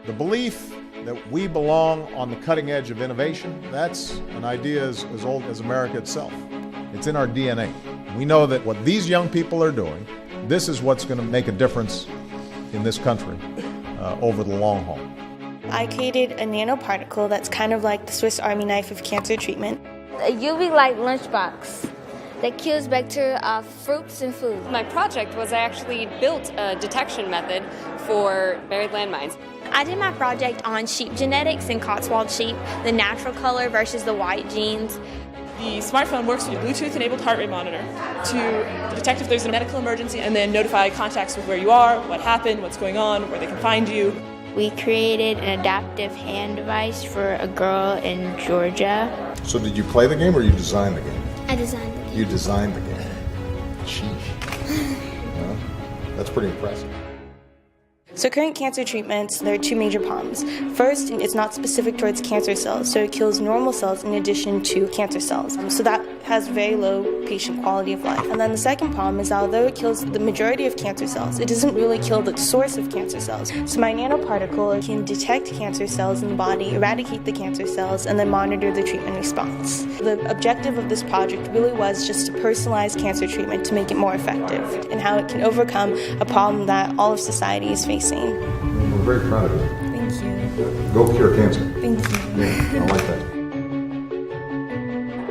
The belief that we belong on the cutting edge of innovation, that's an idea as old as America itself. It's in our DNA. We know that what these young people are doing, this is what's going to make a difference in this country over the long haul. I created a nanoparticle that's kind of like the Swiss Army knife of cancer treatment. A UV light lunchbox that kills bacteria off fruits and food. My project was I actually built a detection method for buried landmines. I did my project on sheep genetics and Cotswold sheep, the natural color versus the white genes. The smartphone works with a Bluetooth-enabled heart rate monitor to detect if there's a medical emergency and then notify contacts with where you are, what happened, what's going on, where they can find you. We created an adaptive hand device for a girl in Georgia. So did you play the game or you designed the game? I designed the game. You designed the game. Sheesh. Well, that's pretty impressive. So current cancer treatments, there are two major problems. First, it's not specific towards cancer cells, so it kills normal cells in addition to cancer cells. So that has very low patient quality of life. And then the second problem is although it kills the majority of cancer cells, it doesn't really kill the source of cancer cells. So my nanoparticle can detect cancer cells in the body, eradicate the cancer cells, and then monitor the treatment response. The objective of this project really was just to personalize cancer treatment to make it more effective and how it can overcome a problem that all of society is facing. We're very proud of you. Thank you. Go cure cancer. Thank you. Yeah, I like that.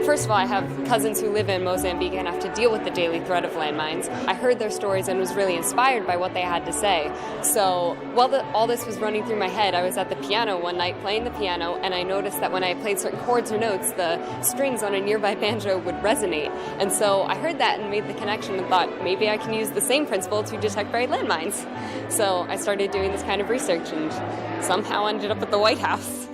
First of all, I have cousins who live in Mozambique and have to deal with the daily threat of landmines. I heard their stories and was really inspired by what they had to say. So while all this was running through my head, I was at the piano one night playing the piano, and I noticed that when I played certain chords or notes, the strings on a nearby banjo would resonate. And so I heard that and made the connection and thought maybe I can use the same principle to detect buried landmines. So I started doing this kind of research and somehow ended up at the White House.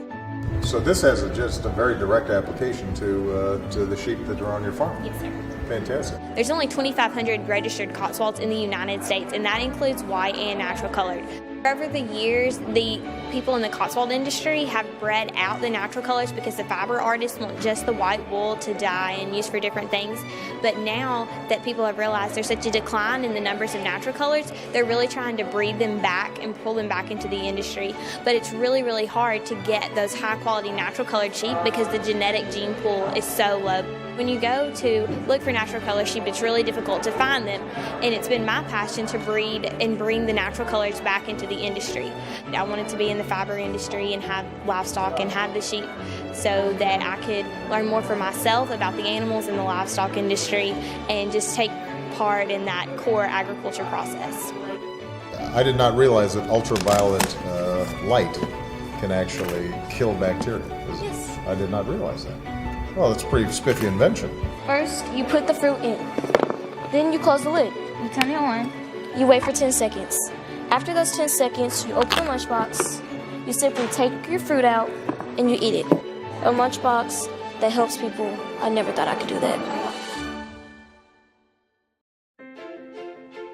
So this has just a very direct application to the sheep that are on your farm. Yes, sir. Fantastic. There's only 2,500 registered Cotswolds in the United States, and that includes white and natural colored. Over the years, the people in the Cotswold industry have bred out the natural colors because the fiber artists want just the white wool to dye and use for different things. But now that people have realized there's such a decline in the numbers of natural colors, they're really trying to breed them back and pull them back into the industry. But it's really, really hard to get those high-quality natural colored sheep because the genetic gene pool is so low. When you go to look for natural color sheep, it's really difficult to find them, and it's been my passion to breed and bring the natural colors back into the industry. I wanted to be in the fiber industry and have livestock and have the sheep so that I could learn more for myself about the animals in the livestock industry and just take part in that core agriculture process. I did not realize that ultraviolet light can actually kill bacteria. Yes. I did not realize that. Well, that's a pretty spiffy invention. First, you put the fruit in. Then you close the lid. You turn it on. You wait for 10 seconds. After those 10 seconds, you open the lunchbox. You simply take your fruit out and you eat it. A lunchbox that helps people. I never thought I could do that.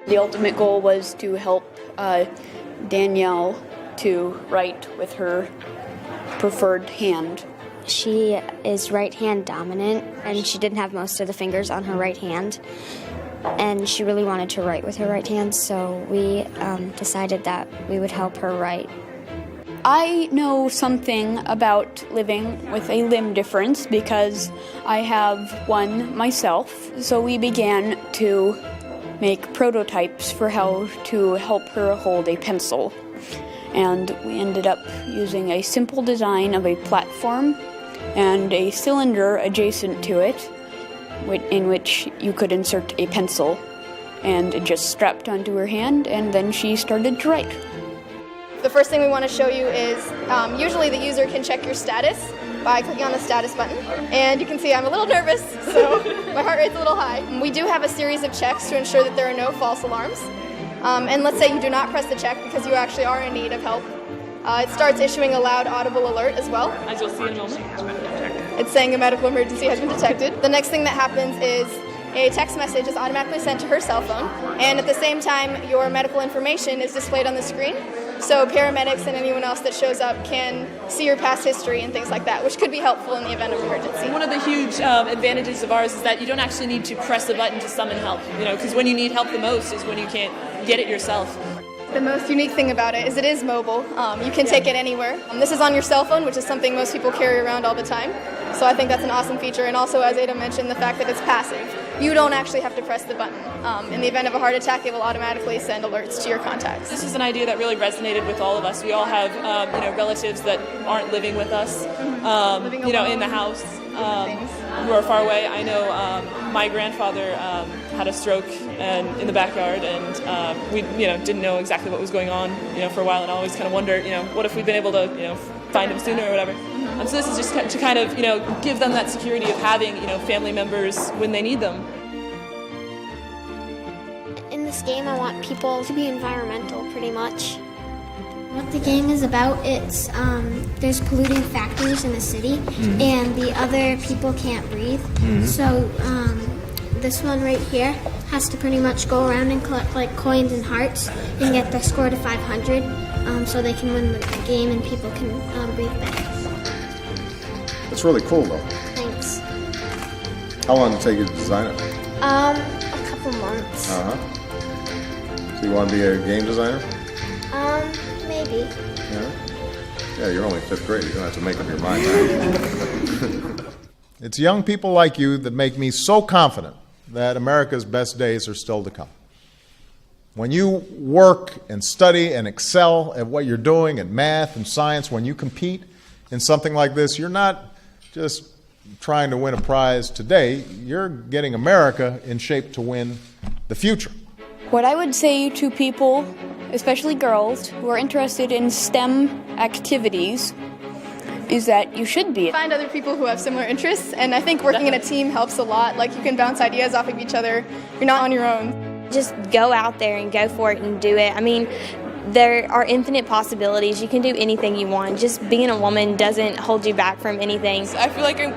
The ultimate goal was to help Danielle to write with her preferred hand. She is right hand dominant, and she didn't have most of the fingers on her right hand. And she really wanted to write with her right hand, so we decided that we would help her write. I know something about living with a limb difference because I have one myself, so we began to make prototypes for how to help her hold a pencil. And we ended up using a simple design of a platform and a cylinder adjacent to it in which you could insert a pencil, and it just strapped onto her hand, and then she started to write. The first thing we want to show you is usually the user can check your status by clicking on the status button, and you can see I'm a little nervous, so my heart rate's a little high. We do have a series of checks to ensure that there are no false alarms, and let's say you do not press the check because you actually are in need of help. It starts issuing a loud audible alert as well. As you'll see in a moment. It's saying a medical emergency has been detected. The next thing that happens is a text message is automatically sent to her cell phone, and at the same time your medical information is displayed on the screen, so paramedics and anyone else that shows up can see your past history and things like that, which could be helpful in the event of emergency. One of the huge advantages of ours is that you don't actually need to press the button to summon help, because when you need help the most is when you can't get it yourself. The most unique thing about it is mobile. You can take it anywhere. This is on your cell phone, which is something most people carry around all the time. So I think that's an awesome feature. And also, as Ada mentioned, the fact that it's passive. You don't actually have to press the button. In the event of a heart attack, it will automatically send alerts to your contacts. This is an idea that really resonated with all of us. We all have, relatives that aren't living with us, in the house, who are far away. I know my grandfather had a stroke in the backyard, and we, didn't know exactly what was going on, for a while, and I always kind of wondered, what if we'd been able to, find him sooner or whatever. So this is just to kind of, give them that security of having, family members when they need them. In this game, I want people to be environmental, pretty much. What the game is about, it's there's polluting factories in the city, and the other people can't breathe. So this one right here has to pretty much go around and collect like coins and hearts and get their score to 500, so they can win the game and people can breathe better. It's really cool, though. Thanks. How long did it take you to design it? A couple months. So you want to be a game designer? Maybe. Yeah, you're only 5th grade. You don't have to make up your mind. It's young people like you that make me so confident that America's best days are still to come. When you work and study and excel at what you're doing in math and science, when you compete in something like this, you're not just trying to win a prize today, you're getting America in shape to win the future. What I would say to people, especially girls, who are interested in STEM activities, is that you should be. Find other people who have similar interests, and I think working in a team helps a lot. Like, you can bounce ideas off of each other. You're not on your own. Just go out there and go for it and do it. I mean, there are infinite possibilities. You can do anything you want. Just being a woman doesn't hold you back from anything. I feel like I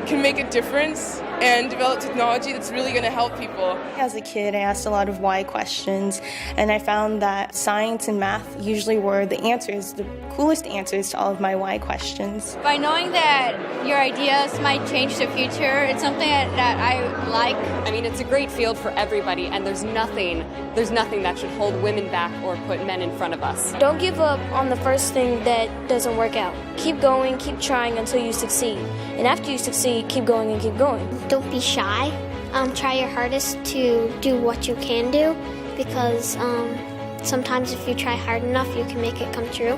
can make a difference and develop technology that's really going to help people. As a kid, I asked a lot of why questions, and I found that science and math usually were the answers, the coolest answers to all of my why questions. By knowing that your ideas might change the future, it's something that I like. I mean, it's a great field for everybody, and there's nothing that should hold women back or put men in front of us. Don't give up on the first thing that doesn't work out. Keep going, keep trying until you succeed. And after you succeed, keep going and keep going. Don't be shy. Try your hardest to do what you can do, because sometimes if you try hard enough, you can make it come true.